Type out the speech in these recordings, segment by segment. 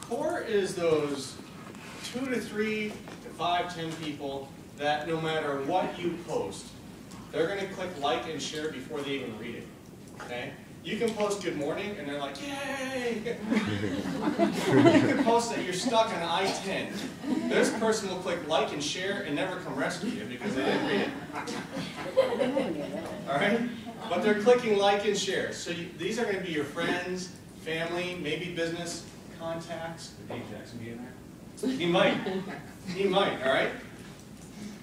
Core is those 2 to 3 to 5, 10 people that no matter what you post, they're going to click like and share before they even read it. Okay? You can post good morning and they're like, yay! You can post that you're stuck on I-10. This person will click like and share and never come rescue you because they didn't read it. Alright? But they're clicking like and share. So these are going to be your friends, family, maybe business contacts. Dave Jackson be in there? He might. He might, alright?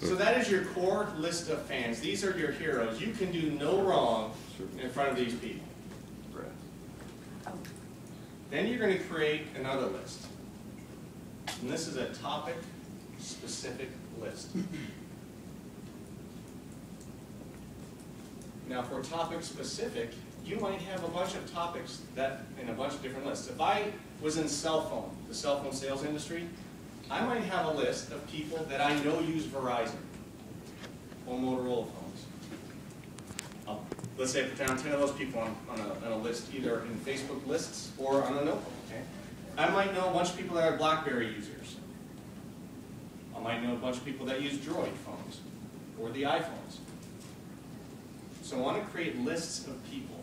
So that is your core list of fans. These are your heroes. You can do no wrong in front of these people. Then you're going to create another list. And this is a topic-specific list. Now for topic-specific, you might have a bunch of topics that in a bunch of different lists. If I was in the cell phone sales industry, I might have a list of people that I know use Verizon or Motorola phones. Let's say I put down 10 of those people on a list, either in Facebook lists or on a notebook. Okay? I might know a bunch of people that are BlackBerry users. I might know a bunch of people that use Droid phones or the iPhones. So I want to create lists of people,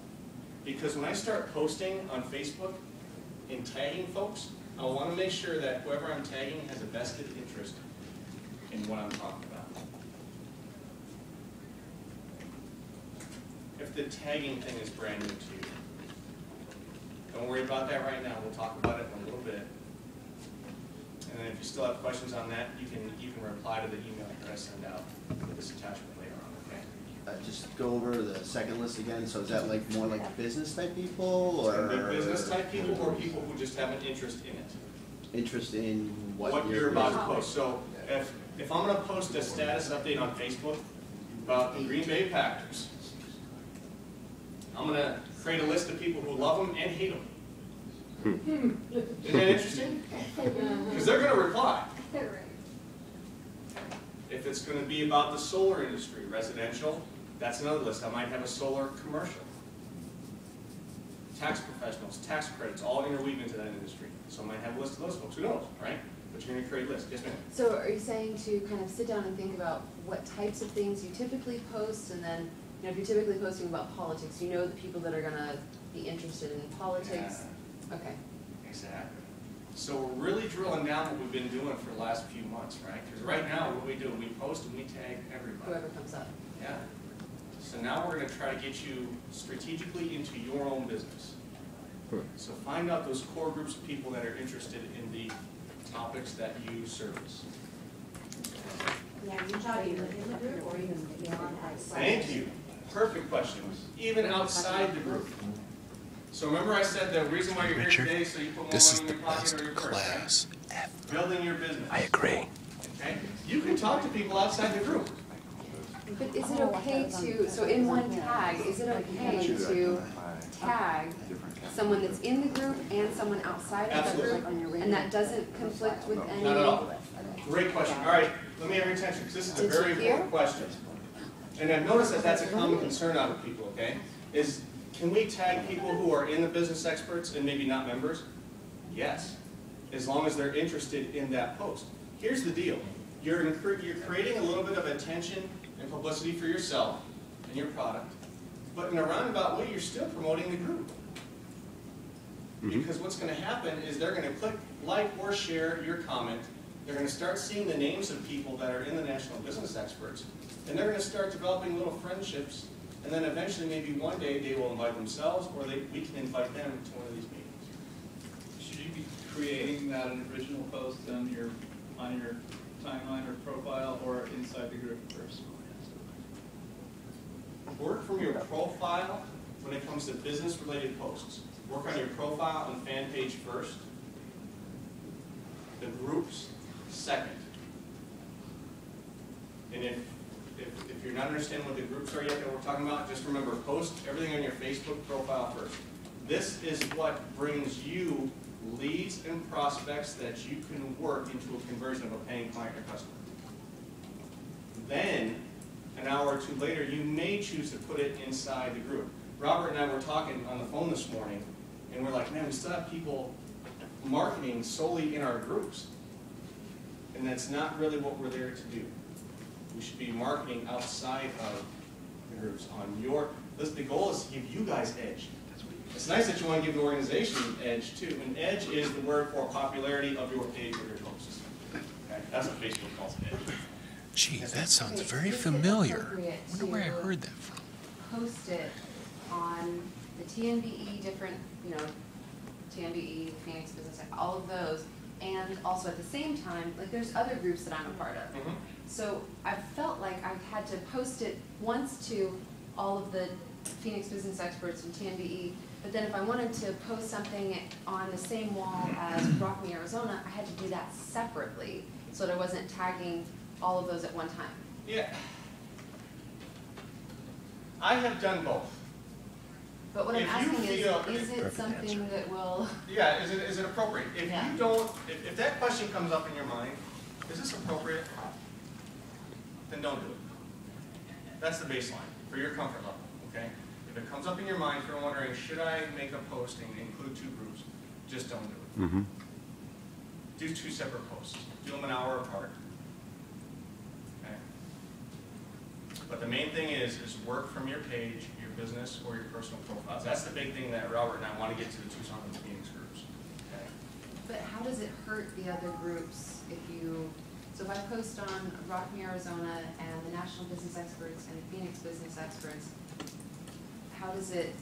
because when I start posting on Facebook and tagging folks, I want to make sure that whoever I'm tagging has a vested interest in what I'm talking about. If the tagging thing is brand new to you, don't worry about that right now. We'll talk about it in a little bit. And then if you still have questions on that, you can reply to the email that I send out with this attachment later on, okay? Just go over the second list again. So is that like more like business type people, or business type people, or people who just have an interest in it? Interest in what you're about to post. So if I'm going to post a status update on Facebook about the Green Bay Packers, I'm going to create a list of people who love them and hate them. Isn't that interesting? Because they're going to reply. If it's going to be about the solar industry, residential, that's another list. I might have a solar commercial. Tax professionals, tax credits, all interweave into that industry. So I might have a list of those folks. Who knows, right? But you're going to create a list. Yes, ma'am? So are you saying to kind of sit down and think about what types of things you typically post, and then, you know, if you're typically posting about politics, you know the people that are going to be interested in politics? Yeah. Okay. Exactly. So we're really drilling down what we've been doing for the last few months, right? Because right now what we do, we post and we tag everybody. Whoever comes up. Yeah. So now we're going to try to get you strategically into your own business. So find out those core groups of people that are interested in the topics that you service. Yeah, you talking within the group or even beyond that? Thank you. Perfect question. Even outside the group. So remember I said the reason why you're here today is so you put more money in your pocket or your purse, right? Building your business. I agree. Okay? You can talk to people outside the group. But is it okay to, so in one tag, is it okay to tag someone that's in the group and someone outside of the group? And that doesn't conflict with any? Not at all. Great question. All right, let me have your attention, because this is a very important question. And I've noticed that that's a common concern out of people, okay? Is, can we tag people who are in the business experts and maybe not members? Yes, as long as they're interested in that post. Here's the deal. You're creating a little bit of attention and publicity for yourself and your product, but in a roundabout way, you're still promoting the group. Because what's going to happen is they're going to click like or share your comment. They're going to start seeing the names of people that are in the National Business Experts, and they're going to start developing little friendships, and then eventually, maybe one day, they will invite themselves, or we can invite them to one of these meetings. Should you be creating that an original post on your timeline or profile, or inside the group first? Work from your profile when it comes to business-related posts. Work on your profile and fan page first. The groups second. And if you're not understanding what the groups are yet that we're talking about, just remember, post everything on your Facebook profile first. This is what brings you leads and prospects that you can work into a conversion of a paying client or customer. Then, an hour or two later, you may choose to put it inside the group. Robert and I were talking on the phone this morning, and we're like, man, we still have people marketing solely in our groups. And that's not really what we're there to do. We should be marketing outside of the groups on your, the goal is to give you guys edge. It's nice that you want to give the organization edge too. And edge is the word for popularity of your page or your post. Okay? That's what Facebook calls edge. Gee, that sounds very familiar. Is it Wonder where I appropriate heard that from. to post it on the TNBE, different, TNBE, Phoenix Business, all of those, and also at the same time, like there's other groups that I'm a part of. Mhm. So I felt like I had to post it once to all of the Phoenix Business Experts and TNBE, but then if I wanted to post something on the same wall as Rock Me Arizona, I had to do that separately, so that I wasn't tagging all of those at one time. Yeah. I have done both. But what I'm If you asking feel- is it Perfect something answer. that will, Yeah, is it appropriate? If Yeah. you don't, if that question comes up in your mind, is this appropriate? Then don't do it. That's the baseline for your comfort level, okay? If it comes up in your mind, if you're wondering, should I make a posting and include two groups, just don't do it. Do two separate posts. Do them an hour apart. Okay? But the main thing is work from your page, your business, or your personal profiles. That's the big thing that Robert and I want to get to the Tucson and Phoenix groups. Okay? but how does it hurt the other groups if you, so if I post on Rock Me Arizona and the National Business Experts and Phoenix Business Experts, how does it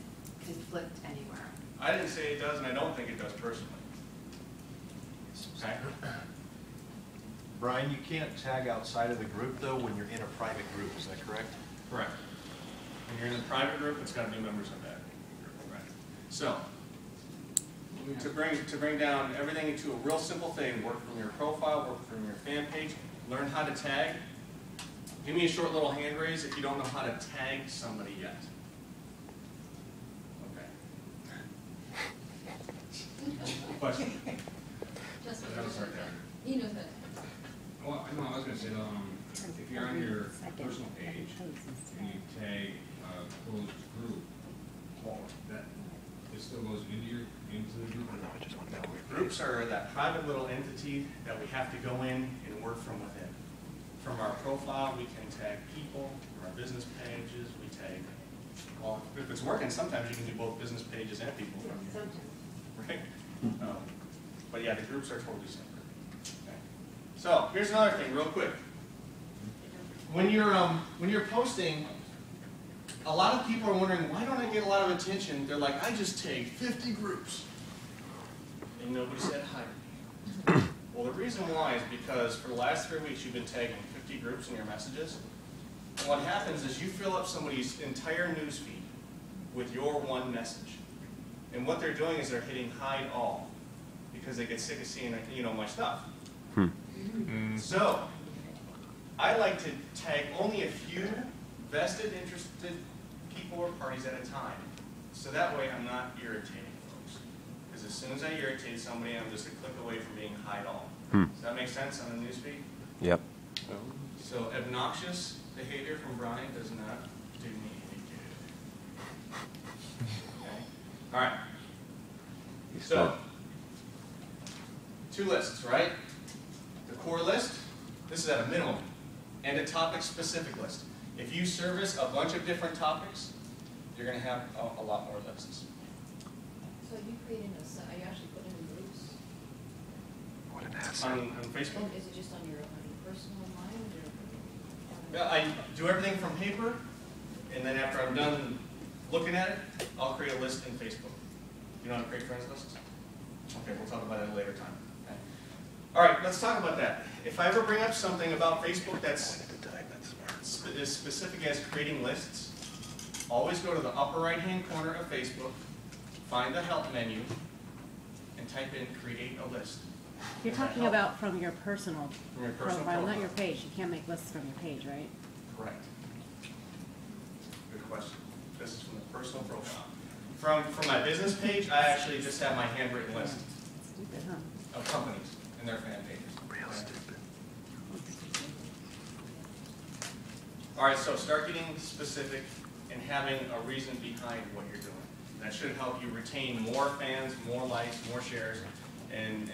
conflict anywhere? I didn't say it does, and I don't think it does personally. Okay? Brian, you can't tag outside of the group though when you're in a private group, is that correct? Correct. When you're in a private group, it's got to be members of that group. Right. So, to bring down everything into a real simple thing, work from your profile, work from your fan page, learn how to tag. Give me a short little hand raise if you don't know how to tag somebody yet. Okay. Question? That was sarcasm. He knows that. Well, no, I was gonna say, if you're on your personal page and you tag a closed group, that, it still goes into the group? Groups are that private little entity that we have to go in and work from within. From our profile, we can tag people, from our business pages, we tag, well, if it's working, sometimes you can do both business pages and people. Right? But yeah, the groups are totally separate. Okay. So here's another thing, real quick. When you're posting, a lot of people are wondering, why don't I get a lot of attention? They're like, I just tagged 50 groups, and nobody said hi to me. Well, the reason why is because for the last 3 weeks you've been tagging 50 groups in your messages. And what happens is you fill up somebody's entire news feed with your one message. And what they're doing is they're hitting hide all because they get sick of seeing, my stuff. So I like to tag only a few vested, interested people or parties at a time. So that way I'm not irritating folks. Because as soon as I irritate somebody, I'm just a click away from being hide all. Does that make sense on the newsfeed? Yep. So obnoxious behavior from Brian does not do me any good. Okay? All right. So, two lists, right? The core list, this is at a minimum, and a topic-specific list. If you service a bunch of different topics, you're going to have a lot more lists. So you creating are you actually putting in groups? What an asset. On Facebook? Is it just on your personal mind or? Yeah, I do everything from paper, and then after I'm done looking at it, I'll create a list in Facebook. You know how to create friends lists? Okay, we'll talk about it at a later time. Okay. All right, let's talk about that. If I ever bring up something about Facebook that's as specific as creating lists, always go to the upper right-hand corner of Facebook, find the help menu, and type in create a list. You're talking about from your personal From your personal profile, not profile. your page. You can't make lists from your page, right? Correct. Good question. This is from the personal profile. From my business page, I actually just have my handwritten list Stupid, huh? of companies and their fan pages. Real Okay. stupid. All right, so start getting specific and having a reason behind what you're doing. That should help you retain more fans, more likes, more shares, and